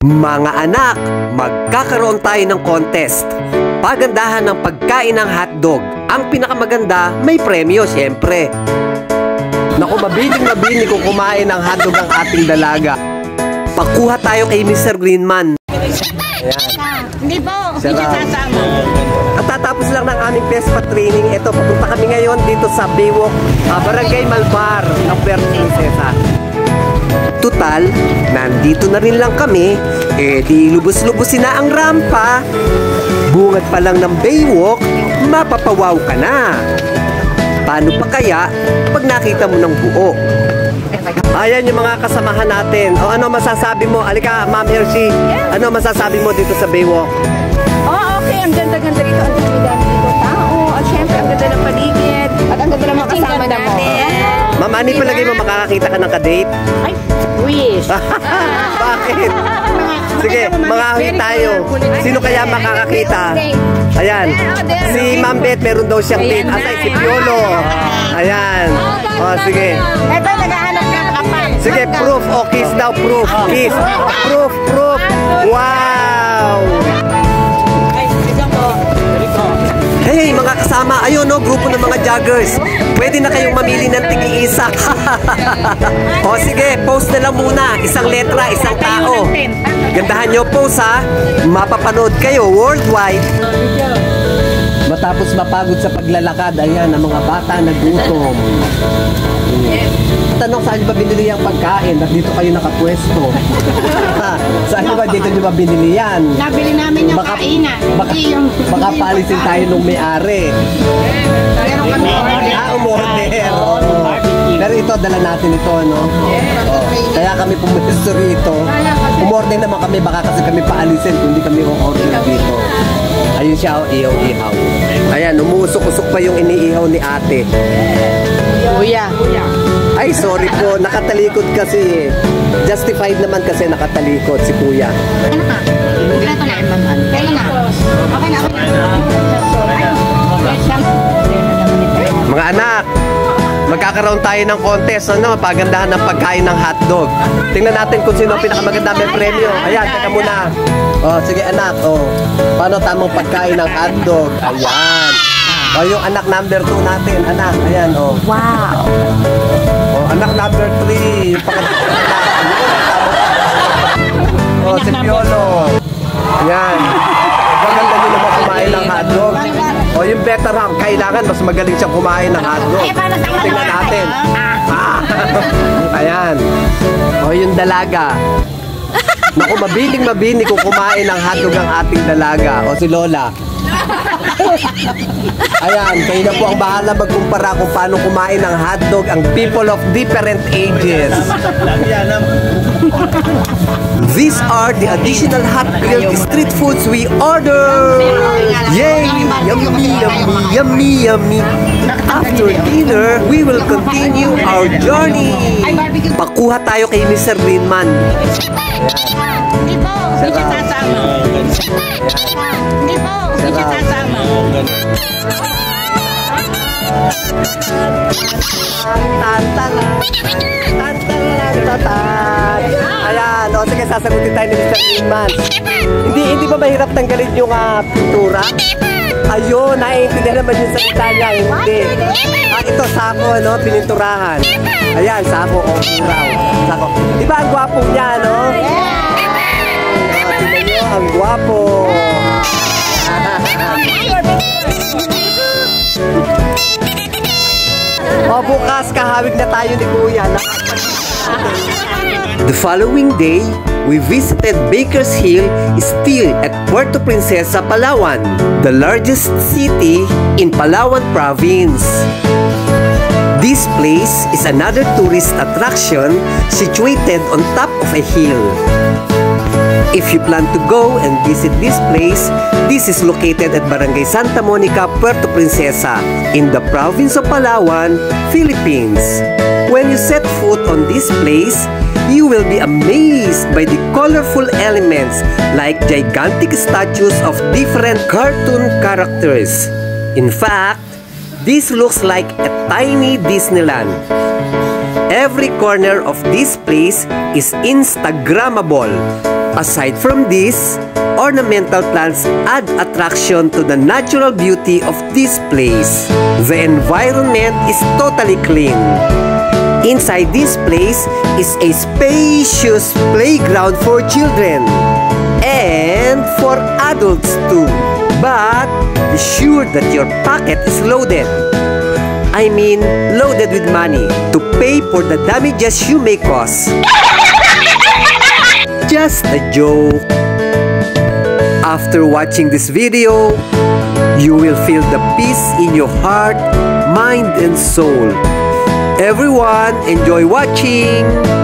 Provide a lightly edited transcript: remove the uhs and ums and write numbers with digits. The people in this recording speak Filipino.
Mga anak, magkakaroon tayo ng contest. Pagandahan ng pagkain ng hotdog. Ang pinakamaganda, may premyo, siyempre. Naku, mabiling kung kumain ng hotdog ang ating dalaga. Pakuha tayo kay Mr. Greenman. Ayan. Hindi po, hindi sasama. At tatapos lang ng aming PESPA training. Ito, papunta kami ngayon dito sa Baywalk, Barangay Malbar ng Puerto Princesa. Tutal, nandito na rin lang kami, di lubos-lubosin na ang rampa. Bungad pa lang ng Baywalk, mapapawaw ka na. Paano pa kaya pag nakita mo ng buo? Ayan yung mga kasamahan natin. O ano masasabi mo? Alika, Ma'am Hershey. Ano masasabi mo dito sa Baywalk? Okay. Ang ganda-ganda dito. Ang dami dito tao. At syempre, ang ganda ng paligid. At ang ganda ng mga kasama natin. Ma'am, ano palagay mo makakakita ka ng kadate? Ay, wish. Bakit? Sige, mangahoy tayo. Sino kaya makakakita? Ayan. Si Ma'am Beth, meron daw siyang date. Asay, si Piolo. Ayan. O, sige. Ito, naghahanap ng kapal. Sige, proof. O, kiss daw, proof. Kiss. Proof. Wow! Hey, mga kasama, ayun no, grupo ng mga joggers. Pwede na kayong mamili ng tig-iisa. O sige, post na lang muna. Isang letra, isang tao. Gandahan nyo post ha. Mapapanood kayo worldwide. Matapos mapagod sa paglalakad, ayan, ang mga bata nagutom. Tanong, saan nyo ba binili yung pagkain? At dito kayo nakapwesto. Saan nyo ba dito nyo ba binili yan? Nabili namin yung kainan. Baka palisin tayo nung may-ari. Meron kami Umorder. Pero ito, dala natin ito, no? Kaya kami pumulisto rito. Umorder naman kami, baka kasi kami paalisin kung hindi kami umorder dito. Ayun siya, ihaw-ihaw. Ayan, umusok-usok pa yung iniihaw ni ate. Kuya. Ay, sorry po, nakatalikod kasi. Justified naman kasi nakatalikod si kuya. Mga anak, magkakaroon tayo ng contest, ano, pagandahan ng pagkain ng hotdog. Tingnan natin kung sino ang pinakamaganda may premyo. Ayan, teka muna. Oh, sige anak, paano tamang pagkain ng hotdog? Ayan. Yung anak number 2 natin, anak, ayan, Wow. Anak number 3, yung pangatlo anak. Si Piolo. Ayan. Maganda nyo naman kumain ng hotdog. Yung better half, kailangan mas magaling siyang kumain ng hotdog. Tingnan natin. Ayan. Yung dalaga. Naku, mabiling kung kumain ng hotdog ang ating dalaga. Si Lola. Ayan, kayo na po ang bahala magkumpara kung paano kumain ng hotdog ang people of different ages. These are the additional hot grilled street foods we order. Yay! Yummy. After dinner, we will continue our journey. Pakuha tayo kay Mr. Greenman. Hindi po, hindi sasama. Hindi po, hindi sasama. Ayan, sige, sasagutin tayo ni Mr. Greenman. Hindi ba mahirap tanggalin yung pintura? Ayun, naiintindihan naman yung salita niya. Hindi. Ito, sako, pininturahan. Ayan, sako, puraw. Sako. Di ba ang gwapo niya, no? Tingnan nyo, ang gwapo. Bukas, kahawig na tayo ni Kuya. The following day, we visited Baker's Hill, still at Puerto Princesa, Palawan, the largest city in Palawan Province. This place is another tourist attraction situated on top of a hill. If you plan to go and visit this place, this is located at Barangay Santa Monica, Puerto Princesa, in the province of Palawan, Philippines. When you set foot on this place, you will be amazed by the colorful elements like gigantic statues of different cartoon characters. In fact, this looks like a tiny Disneyland. Every corner of this place is Instagrammable. Aside from this, ornamental plants add attraction to the natural beauty of this place. The environment is totally clean. Inside this place is a spacious playground for children and for adults too. But be sure that your pocket is loaded. I mean, loaded with money to pay for the damages you may cause. Just a joke. After watching this video, you will feel the peace in your heart, mind, and soul. Everyone, enjoy watching!